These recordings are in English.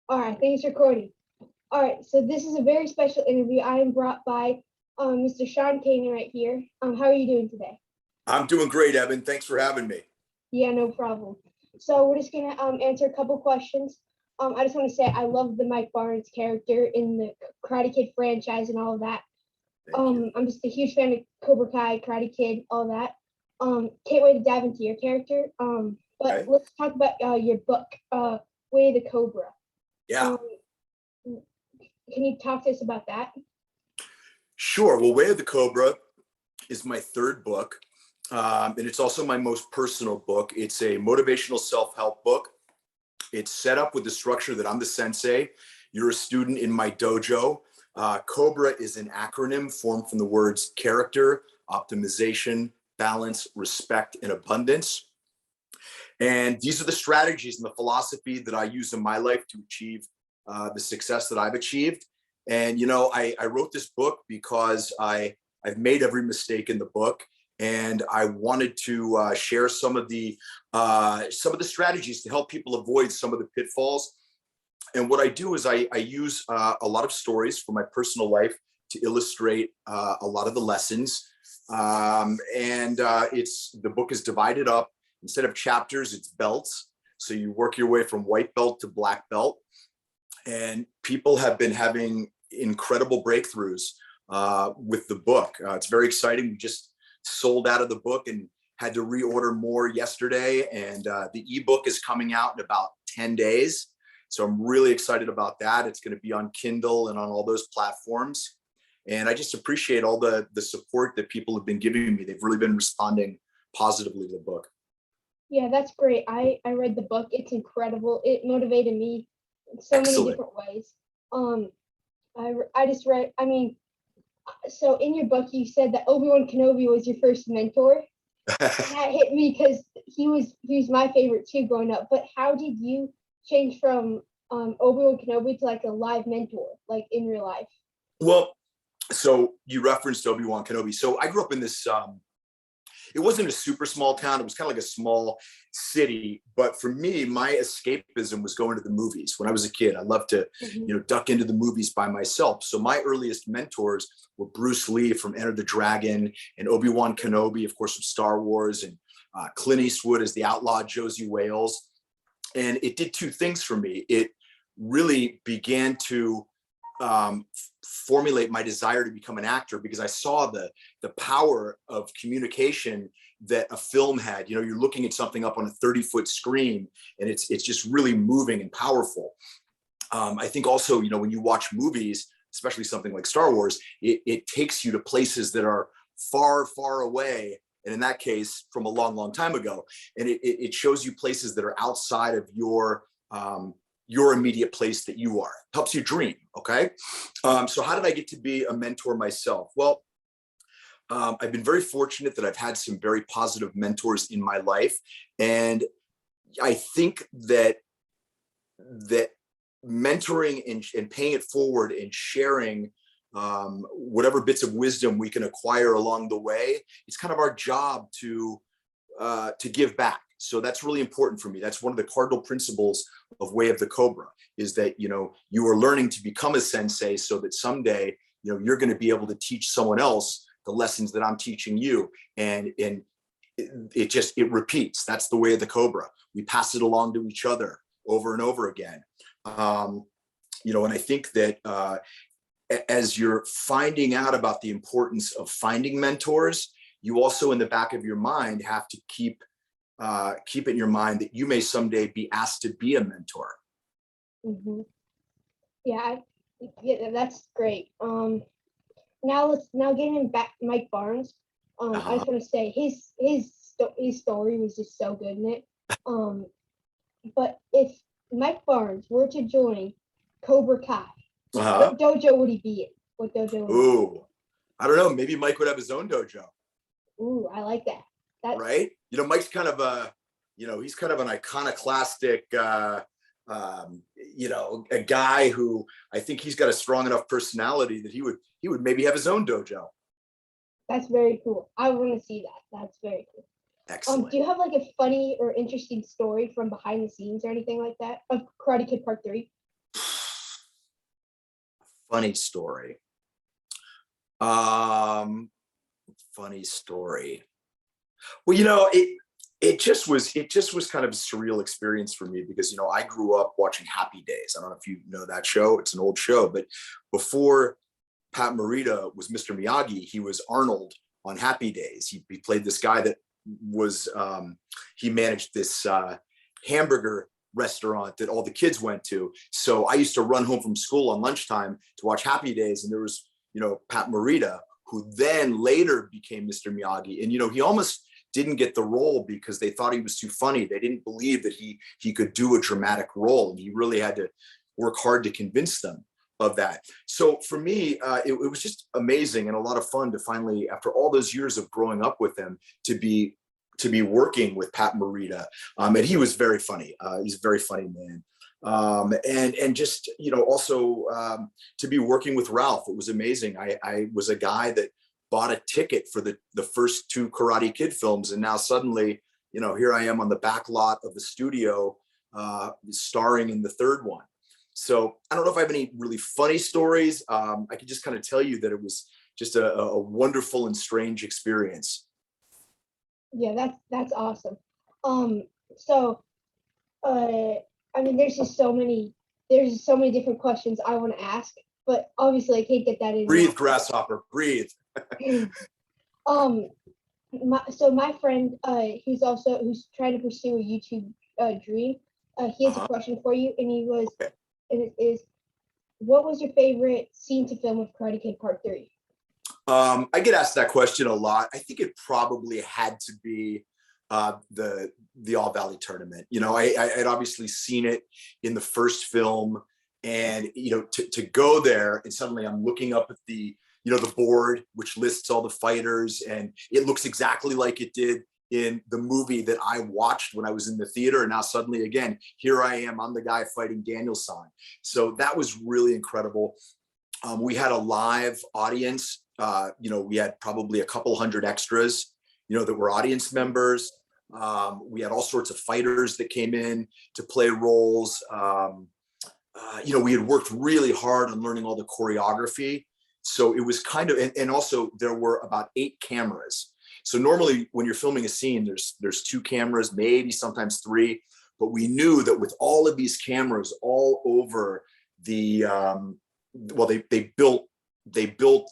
All right, thanks for recording. All right, so this is a very special interview. I am brought by Mr. Sean Kanan right here. How are you doing today? I'm doing great, Evan. Thanks for having me. Yeah, no problem. So we're just gonna answer a couple questions. I just want to say I love the Mike Barnes character in the Karate Kid franchise and all of that. I'm just a huge fan of Cobra Kai, Karate Kid, all that. Can't wait to dive into your character. But Okay. let's talk about your book, Way of the Cobra. Yeah, Can you talk to us about that? sure. Well, Way of the Cobra is my third book, and it's also my most personal book. It's a motivational self-help book. It's set up with the structure that I'm the sensei. You're a student in my dojo. Cobra is an acronym formed from the words character, optimization, balance, respect, and abundance. And these are the strategies and the philosophy that I use in my life to achieve the success that I've achieved. And, you know, I wrote this book because I've made every mistake in the book. And I wanted to share some of the strategies to help people avoid some of the pitfalls. And what I do is I use a lot of stories from my personal life to illustrate a lot of the lessons. The book is divided up. Instead of chapters, it's belts. So you work your way from white belt to black belt. And people have been having incredible breakthroughs with the book. It's very exciting. We just sold out of the book and had to reorder more yesterday. And the ebook is coming out in about 10 days. So I'm really excited about that. It's going to be on Kindle and on all those platforms. And I just appreciate all the support that people have been giving me. They've really been responding positively to the book. Yeah, that's great. I read the book. It's incredible. It motivated me in so many different ways. I just read, so in your book, you said that Obi-Wan Kenobi was your first mentor. That hit me because he was my favorite too growing up. But how did you change from Obi-Wan Kenobi to like a live mentor, like in real life? Well, so you referenced Obi-Wan Kenobi. So I grew up in this, it wasn't a super small town. It was kind of like a small city. But for me, my escapism was going to the movies. When I was a kid, I loved to, duck into the movies by myself. So my earliest mentors were Bruce Lee from Enter the Dragon and Obi-Wan Kenobi, of course, from Star Wars, and Clint Eastwood as the outlaw Josie Wales. And it did two things for me. It really began to formulate my desire to become an actor, because I saw the power of communication that a film had. You're looking at something up on a 30-foot screen, and it's just really moving and powerful. I think also, when you watch movies, especially something like Star Wars, it takes you to places that are far, far away. And in that case, from a long, long time ago. And it shows you places that are outside of your immediate place that you are. Helps you dream, okay? So how did I get to be a mentor myself? Well, I've been very fortunate that I've had some very positive mentors in my life. And I think that mentoring and paying it forward and sharing whatever bits of wisdom we can acquire along the way, it's kind of our job to give back. So that's really important for me. That's one of the cardinal principles of Way of the Cobra, is that, you are learning to become a sensei so that someday, you're going to be able to teach someone else the lessons that I'm teaching you. And it repeats. That's the Way of the Cobra. We pass it along to each other over and over again. And I think that as you're finding out about the importance of finding mentors, you also in the back of your mind have to keep it in your mind that you may someday be asked to be a mentor. Mm-hmm. Yeah, that's great. Now getting back to Mike Barnes. I just want to say his story was just so good in it. But if Mike Barnes were to join Cobra Kai, what dojo would he be in? What dojo? Ooh, I don't know. Maybe Mike would have his own dojo. Ooh, I like that. Right? Mike's kind of he's kind of an iconoclastic, a guy who I think he's got a strong enough personality that he would maybe have his own dojo. That's very cool. I want to see that. That's very cool. Excellent. Do you have like a funny or interesting story from behind the scenes or anything like that of Karate Kid Part 3? Funny story. Funny story. Well, it just was kind of a surreal experience for me because, I grew up watching Happy Days. I don't know if you know that show. It's an old show, but before Pat Morita was Mr. Miyagi, he was Arnold on Happy Days. He played this guy that was, he managed this hamburger restaurant that all the kids went to. So I used to run home from school on lunchtime to watch Happy Days. And there was, Pat Morita, who then later became Mr. Miyagi. And, he almost didn't get the role because they thought he was too funny. They didn't believe that he could do a dramatic role. And he really had to work hard to convince them of that. So for me, it was just amazing and a lot of fun to finally, after all those years of growing up with him, to be working with Pat Morita. And he was very funny. He's a very funny man. And just, also to be working with Ralph, it was amazing. I was a guy that bought a ticket for the first two Karate Kid films. And now suddenly, here I am on the back lot of the studio, starring in the third one. So I don't know if I have any really funny stories. I could just kind of tell you that it was just a wonderful and strange experience. Yeah, that's awesome. So, there's just so many different questions I want to ask, but obviously I can't get that in. Breathe, grasshopper, breathe. My friend, who's trying to pursue a YouTube dream, he has a question for you, and it is, what was your favorite scene to film with Karate Kid Part 3? I get asked that question a lot. I think it probably had to be the All Valley tournament. I had obviously seen it in the first film, and to go there and suddenly I'm looking up at the board which lists all the fighters, and it looks exactly like it did in the movie that I watched when I was in the theater. And now suddenly again, here I am, I'm the guy fighting Daniel-san. So that was really incredible. We had a live audience. We had probably a couple hundred extras, that were audience members. We had all sorts of fighters that came in to play roles. We had worked really hard on learning all the choreography. So it was kind of, and also there were about 8 cameras. So normally when you're filming a scene, there's 2 cameras, maybe sometimes 3, but we knew that with all of these cameras all over the, they built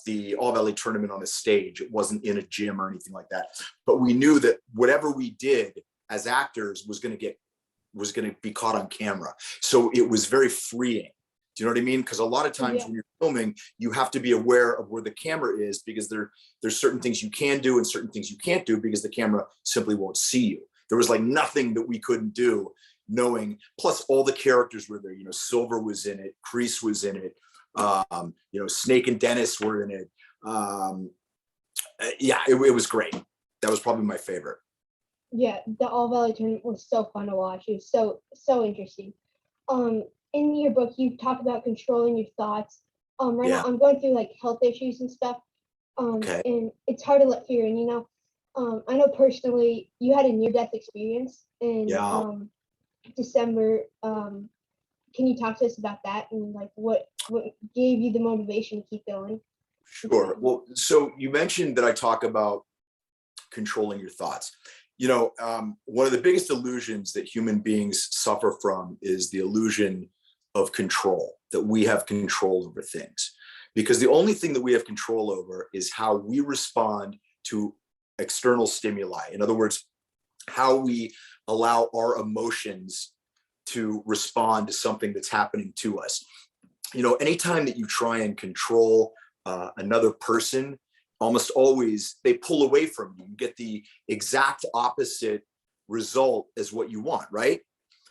the All Valley tournament on a stage. It wasn't in a gym or anything like that. But we knew that whatever we did as actors was going to be caught on camera. So it was very freeing. Do you know what I mean? Because a lot of times when you're filming, you have to be aware of where the camera is, because there's certain things you can do and certain things you can't do because the camera simply won't see you. There was like nothing that we couldn't do, knowing, plus all the characters were there. Silver was in it, Kreese was in it. Snake and Dennis were in it. It was great. That was probably my favorite. Yeah, the All Valley tournament was so fun to watch. It was so interesting. In your book, you talk about controlling your thoughts. Right now I'm going through like health issues and stuff. And it's hard to let fear in, I know personally you had a near-death experience in December. Can you talk to us about that and like what gave you the motivation to keep going? Sure. Well, so you mentioned that I talk about controlling your thoughts. One of the biggest illusions that human beings suffer from is the illusion of control, that we have control over things. Because the only thing that we have control over is how we respond to external stimuli. In other words, how we allow our emotions to respond to something that's happening to us. Anytime that you try and control another person, almost always they pull away from you. You get the exact opposite result as what you want, right?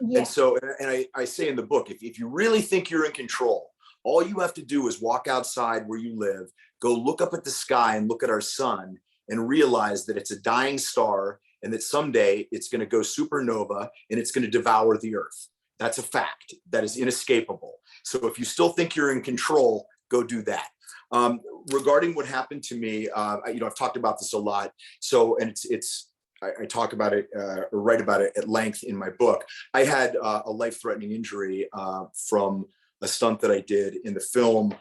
Yeah. And so, and I say in the book, if you really think you're in control, all you have to do is walk outside where you live, go look up at the sky and look at our sun and realize that it's a dying star and that someday it's going to go supernova and it's going to devour the earth. That's a fact that is inescapable. So if you still think you're in control, go do that. Regarding what happened to me, I've talked about this a lot. So, and I talk about it or write about it at length in my book. I had a life-threatening injury from a stunt that I did in the film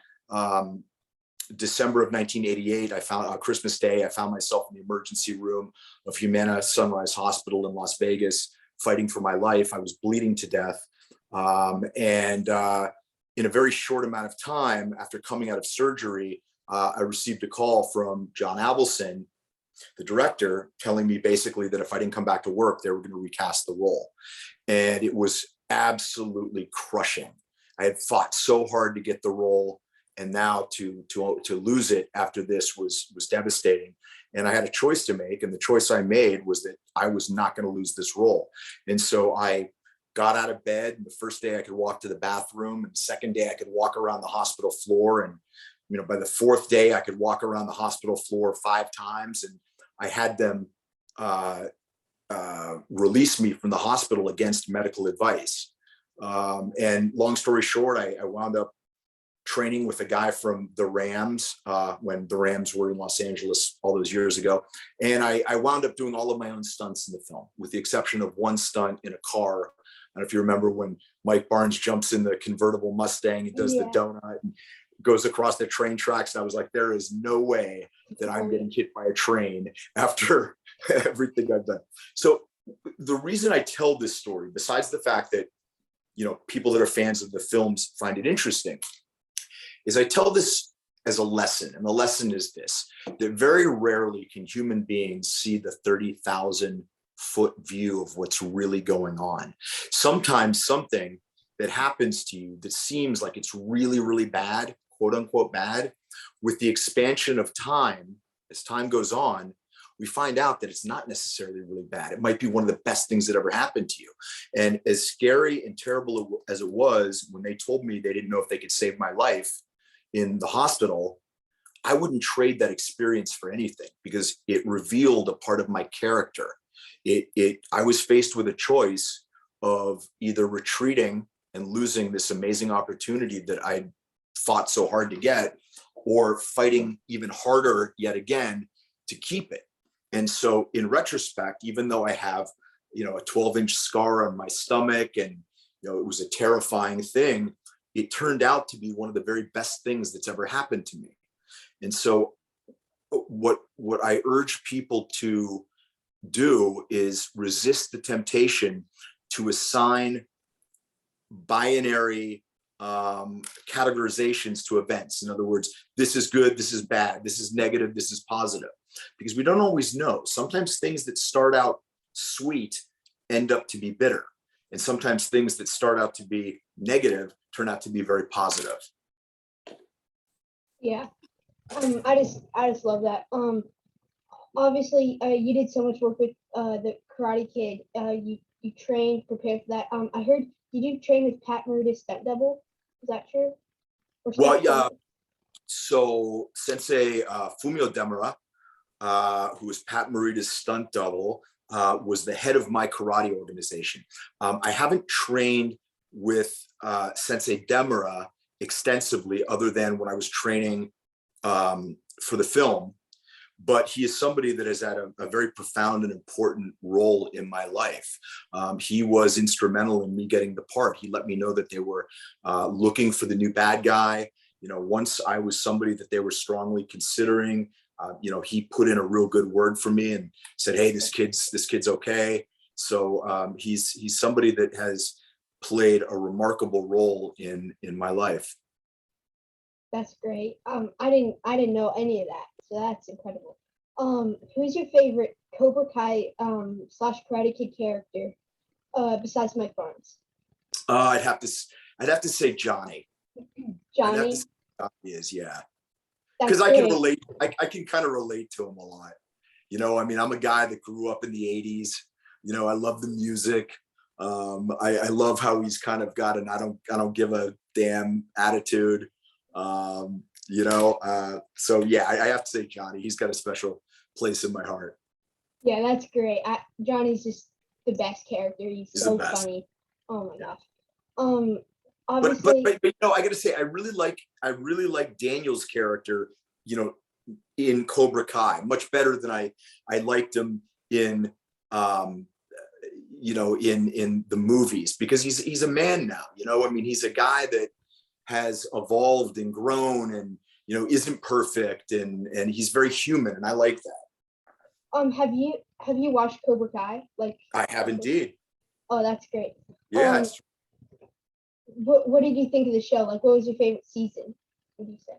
December of 1988, I found on Christmas Day, I found myself in the emergency room of Humana Sunrise Hospital in Las Vegas, fighting for my life. I was bleeding to death. In a very short amount of time after coming out of surgery, I received a call from John Avildsen, the director, telling me basically that if I didn't come back to work, they were going to recast the role. And it was absolutely crushing. I had fought so hard to get the role, and now to lose it after this was devastating. And I had a choice to make, and the choice I made was that I was not going to lose this role. And so I got out of bed, and the first day I could walk to the bathroom, and the second day I could walk around the hospital floor, and by the fourth day I could walk around the hospital floor 5 times, and I had them release me from the hospital against medical advice. And long story short, I wound up training with a guy from the Rams when the Rams were in Los Angeles all those years ago. And I wound up doing all of my own stunts in the film, with the exception of one stunt in a car. I don't know if you remember when Mike Barnes jumps in the convertible Mustang and does the donut and goes across the train tracks. And I was like, there is no way that I'm getting hit by a train after everything I've done. So the reason I tell this story, besides the fact that, people that are fans of the films find it interesting, is I tell this as a lesson. And the lesson is this: that very rarely can human beings see the 30,000-foot view of what's really going on. Sometimes something that happens to you that seems like it's really, really bad, quote unquote bad, with the expansion of time, as time goes on, we find out that it's not necessarily really bad. It might be one of the best things that ever happened to you. And as scary and terrible as it was, when they told me they didn't know if they could save my life in the hospital, I wouldn't trade that experience for anything, because it revealed a part of my character. I was faced with a choice of either retreating and losing this amazing opportunity that I fought so hard to get, or fighting even harder yet again to keep it. And so in retrospect, even though I have, a 12-inch scar on my stomach, and, it was a terrifying thing, it turned out to be one of the very best things that's ever happened to me. And so what I urge people to do is resist the temptation to assign binary categorizations to events. In other words, this is good, this is bad, this is negative, this is positive, because we don't always know. Sometimes things that start out sweet end up to be bitter, and sometimes things that start out to be negative turn out to be very positive. Yeah. I just love that. Obviously, you did so much work with the Karate Kid. You trained, prepared for that. I heard, did you train with Pat Morita's stunt double? Is that true? Well, yeah. So Sensei Fumio Demura, who was Pat Morita's stunt double, was the head of my karate organization. I haven't trained with Sensei Demura extensively, other than when I was training for the film, but he is somebody that has had a very profound and important role in my life. He was instrumental in me getting the part. He let me know that they were looking for the new bad guy. Once I was somebody that they were strongly considering, he put in a real good word for me and said, hey, this kid's okay. So he's somebody that has played a remarkable role in my life. That's great. I didn't know any of that, so that's incredible. Who's your favorite Cobra Kai / Karate Kid character besides Mike Barnes? I'd have to say Johnny. Johnny? Johnny is, yeah. Because I can relate. I can kind of relate to him a lot. I'm a guy that grew up in the 80s. I love the music. I love how he's kind of got an I don't give a damn attitude. So yeah, I have to say Johnny. He's got a special place in my heart. Yeah, that's great. Johnny's just the best character. He's so funny. Oh my gosh. Obviously, but I gotta say, I really like Daniel's character, in Cobra Kai, much better than I liked him in in the movies, because he's a man now. He's a guy that has evolved and grown and, you know, isn't perfect, and he's very human, and I like that. Have you watched Cobra Kai? Like, I have indeed. oh, that's great. Yeah. What did you think of the show? Like, what was your favorite season, would you say?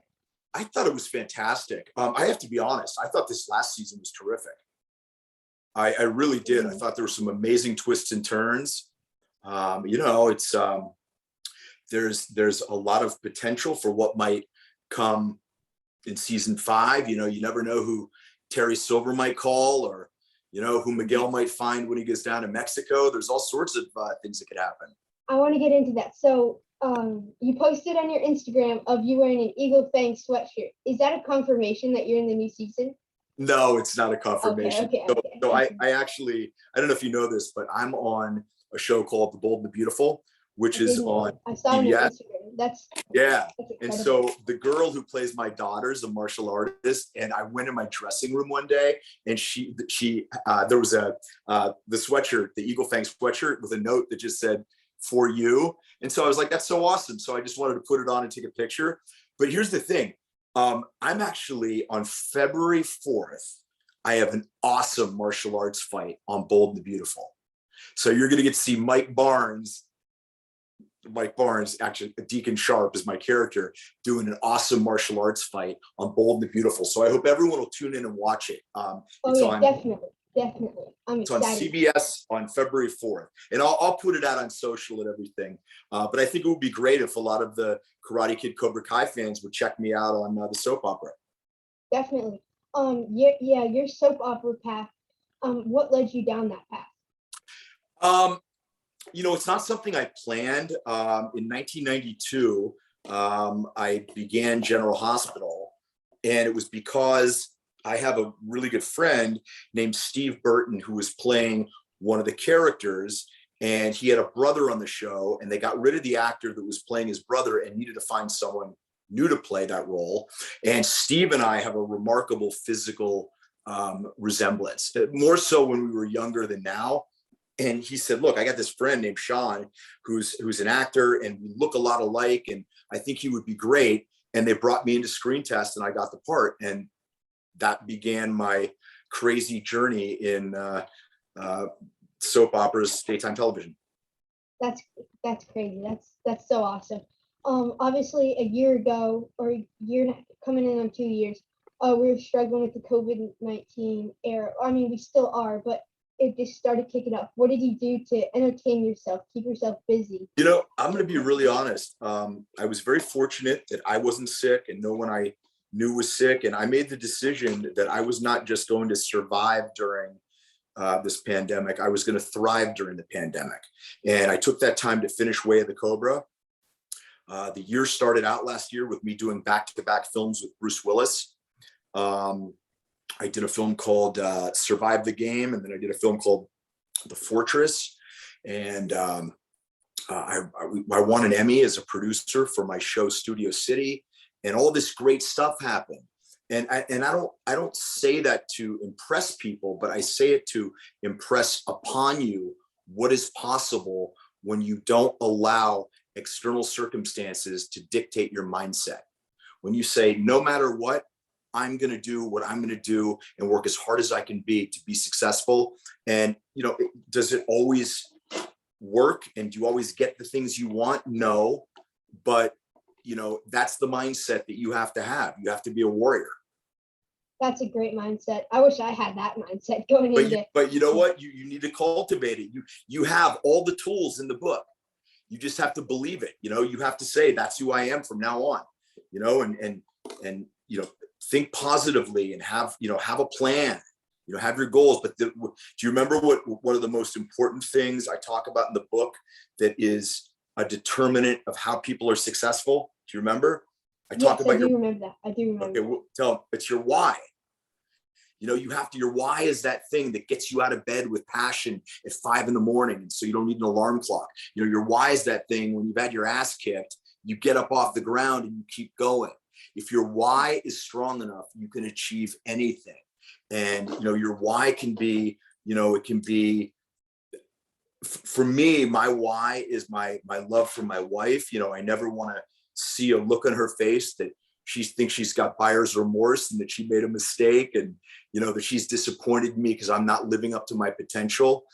I thought it was fantastic. I have to be honest. I thought this last season was terrific. I really did. I thought there were some amazing twists and turns. You know, it's there's a lot of potential for what might come in season 5. You know, you never know who Terry Silver might call, or, you know, who Miguel might find when he goes down to Mexico. There's all sorts of things that could happen. I want to get into that. So you posted on your Instagram of you wearing an Eagle Fang sweatshirt. Is that a confirmation that you're in the new season? No, it's not a confirmation. Okay. So I actually, I don't know if you know this, but I'm on a show called The Bold and the Beautiful, which is on I saw on your TBS. Instagram. That's And so the girl who plays my daughter is a martial artist, and I went in my dressing room one day, and she there was the sweatshirt, the Eagle Fang sweatshirt, with a note that just said, "For you." And so I was like, that's so awesome. So I just wanted to put it on and take a picture. But here's the thing. I'm actually on February 4th. I have an awesome martial arts fight on Bold and the Beautiful. So you're going to get to see Mike Barnes, actually Deacon Sharp is my character, doing an awesome martial arts fight on Bold and the Beautiful. So I hope everyone will tune in and watch it. Definitely. I'm excited. It's on CBS on February 4th. And I'll put it out on social and everything. But I think it would be great if a lot of the Karate Kid Cobra Kai fans would check me out on the soap opera. Definitely. Your soap opera path. What led you down that path? You know, it's not something I planned. In 1992, I began General Hospital, and it was because I have a really good friend named Steve Burton who was playing one of the characters, and he had a brother on the show, and they got rid of the actor that was playing his brother and needed to find someone new to play that role. And Steve and I have a remarkable physical resemblance, more so when we were younger than now. And he said, look, I got this friend named Sean who's an actor, and we look a lot alike, and I think he would be great. And they brought me into screen test, and I got the part. And that began my crazy journey in soap operas, daytime television. That's crazy. That's so awesome. Obviously a year ago, or a year coming in on 2 years, we were struggling with the COVID-19 era. I mean, we still are, but it just started kicking up. What did you do to entertain yourself, keep yourself busy? You know, I'm going to be really honest. I was very fortunate that I wasn't sick, and no one I knew was sick. And I made the decision that I was not just going to survive during this pandemic. I was going to thrive during the pandemic. And I took that time to finish Way of the Cobra. The year started out last year with me doing back-to-back films with Bruce Willis. I did a film called Survive the Game, and then I did a film called The Fortress. And I won an Emmy as a producer for my show Studio City, and all this great stuff happened. And I don't say that to impress people, but I say it to impress upon you what is possible when you don't allow external circumstances to dictate your mindset. When you say, no matter what, I'm going to do what I'm going to do and work as hard as I can be to be successful. And, you know, does it always work? And do you always get the things you want? No, but you know, that's the mindset that you have to have. You have to be a warrior. That's a great mindset. I wish I had that mindset going into. But you know what? You need to cultivate it. You have all the tools in the book. You just have to believe it. You know, you have to say, that's who I am from now on, you know, and you know, think positively and have a plan, you know, have your goals. But do you remember what one of the most important things I talk about in the book that is a determinant of how people are successful? Do you remember? I do remember that. I do remember. Okay, well, tell them it's your why. You know, your why is that thing that gets you out of bed with passion at 5 a.m. and so you don't need an alarm clock. You know, your why is that thing when you've had your ass kicked, you get up off the ground and you keep going. If your why is strong enough, you can achieve anything. And, you know, your why can be, you know, it can be, for me, my why is my love for my wife. You know, I never want to see a look on her face that she thinks she's got buyer's remorse and that she made a mistake, and that she's disappointed in me because I'm not living up to my potential.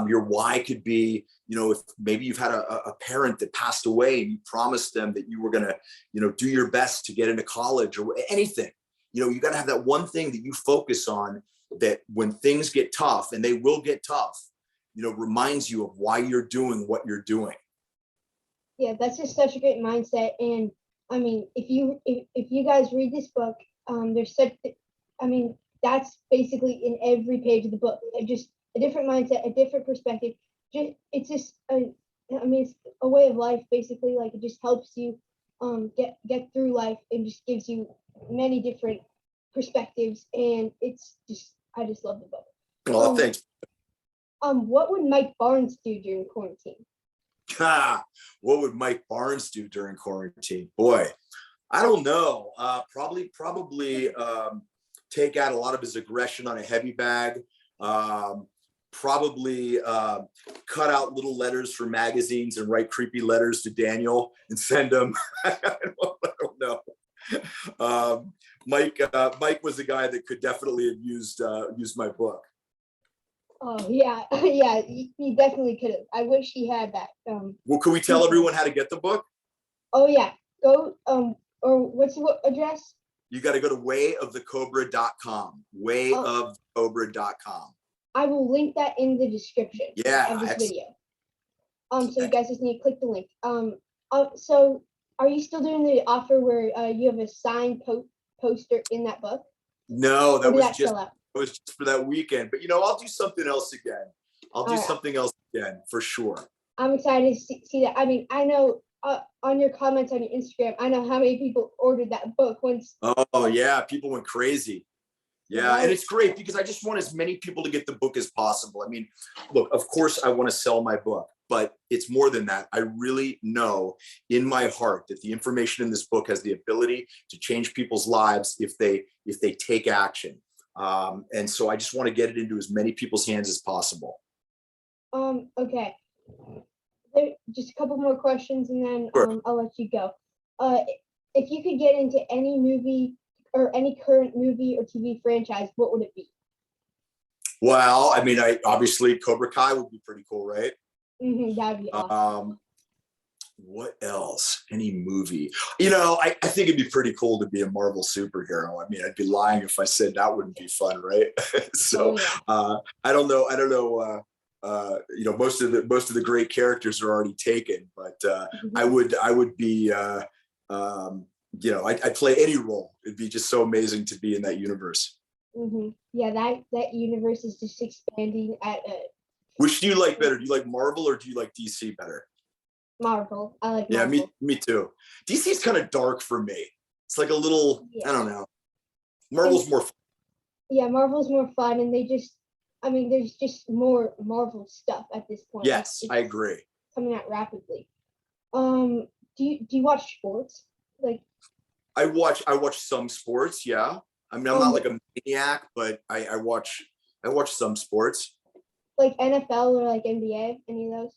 Your why could be, if maybe you've had a parent that passed away and you promised them that you were going to, do your best to get into college or anything. You got to have that one thing that you focus on, that when things get tough, and they will get tough, reminds you of why you're doing what you're doing. Yeah, that's just such a great mindset. And I mean, if you guys read this book, there's such, that's basically in every page of the book. Just a different mindset, a different perspective. It's just it's a way of life, basically. Like, it just helps you get through life, and just gives you many different perspectives. And I just love the book. Oh, thanks. What would Mike Barnes do during quarantine? What would Mike Barnes do during quarantine? Boy, I don't know. Probably take out a lot of his aggression on a heavy bag. Probably cut out little letters for magazines and write creepy letters to Daniel and send them. I don't know. Mike was a guy that could definitely have used my book. Oh yeah, yeah, he definitely could have. I wish he had that. Well, can we tell everyone how to get the book? Oh yeah, go or what's the address? You got to go to wayofthecobra.com. Wayofthecobra.com. I will link that in the description of this video. So you guys just need to click the link. So are you still doing the offer where you have a signed poster in that book? No, that was just for that weekend. But I'll do something else again. I'll do something else again for sure. I'm excited to see that. I mean, I know on your comments on your Instagram, I know how many people ordered that book once. Oh yeah, people went crazy. Yeah, and it's great because I just want as many people to get the book as possible. I mean, look, of course I want to sell my book, but it's more than that. I really know in my heart that the information in this book has the ability to change people's lives if they take action. And so I just want to get it into as many people's hands as possible. Okay. Just a couple more questions, and then sure. I'll let you go. If you could get into any movie or any current movie or TV franchise, what would it be? Well, I mean, obviously Cobra Kai would be pretty cool, right? Mm-hmm, that'd be awesome. What else? Any movie? I think it'd be pretty cool to be a Marvel superhero. I mean, I'd be lying if I said that wouldn't be fun, right? So I don't know. Most of the great characters are already taken, but I would be I'd play any role. It'd be just so amazing to be in that universe. Mm-hmm. Yeah, that universe is just expanding at a. Which do you like better? Do you like Marvel or do you like DC better? Marvel. I like Marvel. Yeah, me too. DC's kind of dark for me. It's like a little, I don't know. Marvel's more fun. Yeah, Marvel's more fun, and there's just more Marvel stuff at this point. Yes, I agree. Coming out rapidly. Do you watch sports? Like, I watch some sports, yeah. I mean, I'm not like a maniac, but I watch some sports. Like NFL or like NBA, any of those?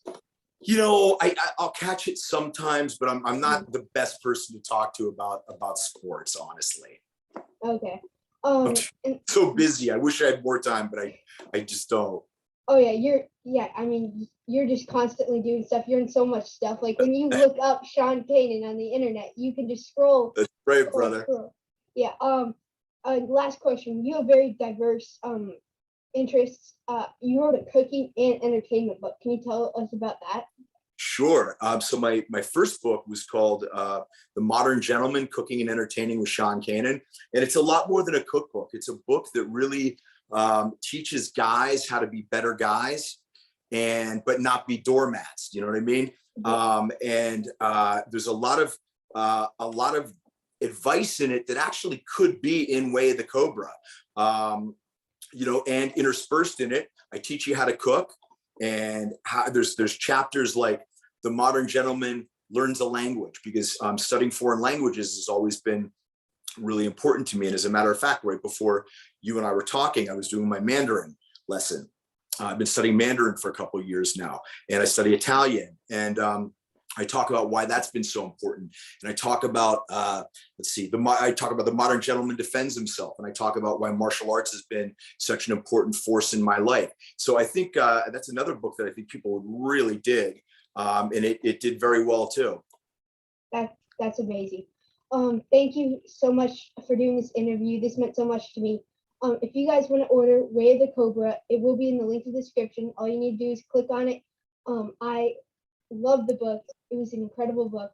I'll catch it sometimes, but I'm not the best person to talk to about sports, honestly. Okay. I'm so busy. I wish I had more time, but I just don't. Oh yeah, you're just constantly doing stuff. You're in so much stuff. Like when you look up Sean Kanan on the internet, you can just scroll. That's right, brother. Scroll. Yeah. Last question. You have very diverse interests. You wrote a cooking and entertainment book. Can you tell us about that? Sure. So my first book was called The Modern Gentleman, Cooking and Entertaining with Sean Kanan. And it's a lot more than a cookbook. It's a book that really teaches guys how to be better guys but not be doormats. You know what I mean? There's a lot of advice in it that actually could be in Way of the Cobra. And interspersed in it, I teach you how to cook, and how there's chapters like The Modern Gentleman Learns a Language, because studying foreign languages has always been really important to me. And as a matter of fact, right before you and I were talking, I was doing my Mandarin lesson. I've been studying Mandarin for a couple of years now, and I study Italian. And I talk about why that's been so important. And I talk about, I talk about the modern gentleman defends himself. And I talk about why martial arts has been such an important force in my life. So I think that's another book that I think people would really dig. And it did very well too. That's amazing. Thank you so much for doing this interview. This meant so much to me. If you guys want to order Way of the Cobra, it will be in the link in the description. All you need to do is click on it. I love the book. It was an incredible book.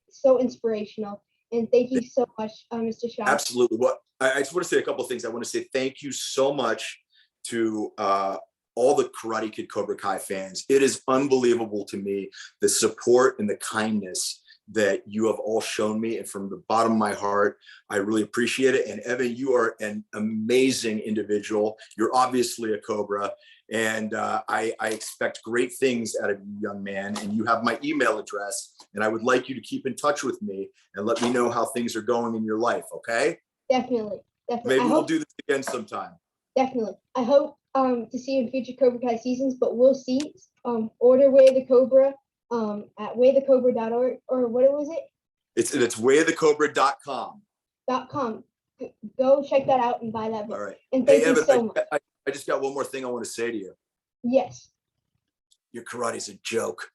So inspirational. And thank you so much, Mr. Shaw. Absolutely. Well, I just want to say a couple of things. I want to say thank you so much to all the Karate Kid Cobra Kai fans. It is unbelievable to me, the support and the kindness that you have all shown me. And from the bottom of my heart, I really appreciate it. And Evan, you are an amazing individual. You're obviously a Cobra. And I expect great things out of you, young man. And you have my email address. And I would like you to keep in touch with me and let me know how things are going in your life. Okay? Definitely. Maybe we'll do this again sometime. Definitely. I hope to see you in future Cobra Kai seasons, but we'll see. Order Way of the Cobra at waythecobra.org, or what was it? It's waythecobra.com. .com. Go check that out and buy that book. All right. And thank you Evan, so much. I just got one more thing I want to say to you. Yes. Your karate's a joke.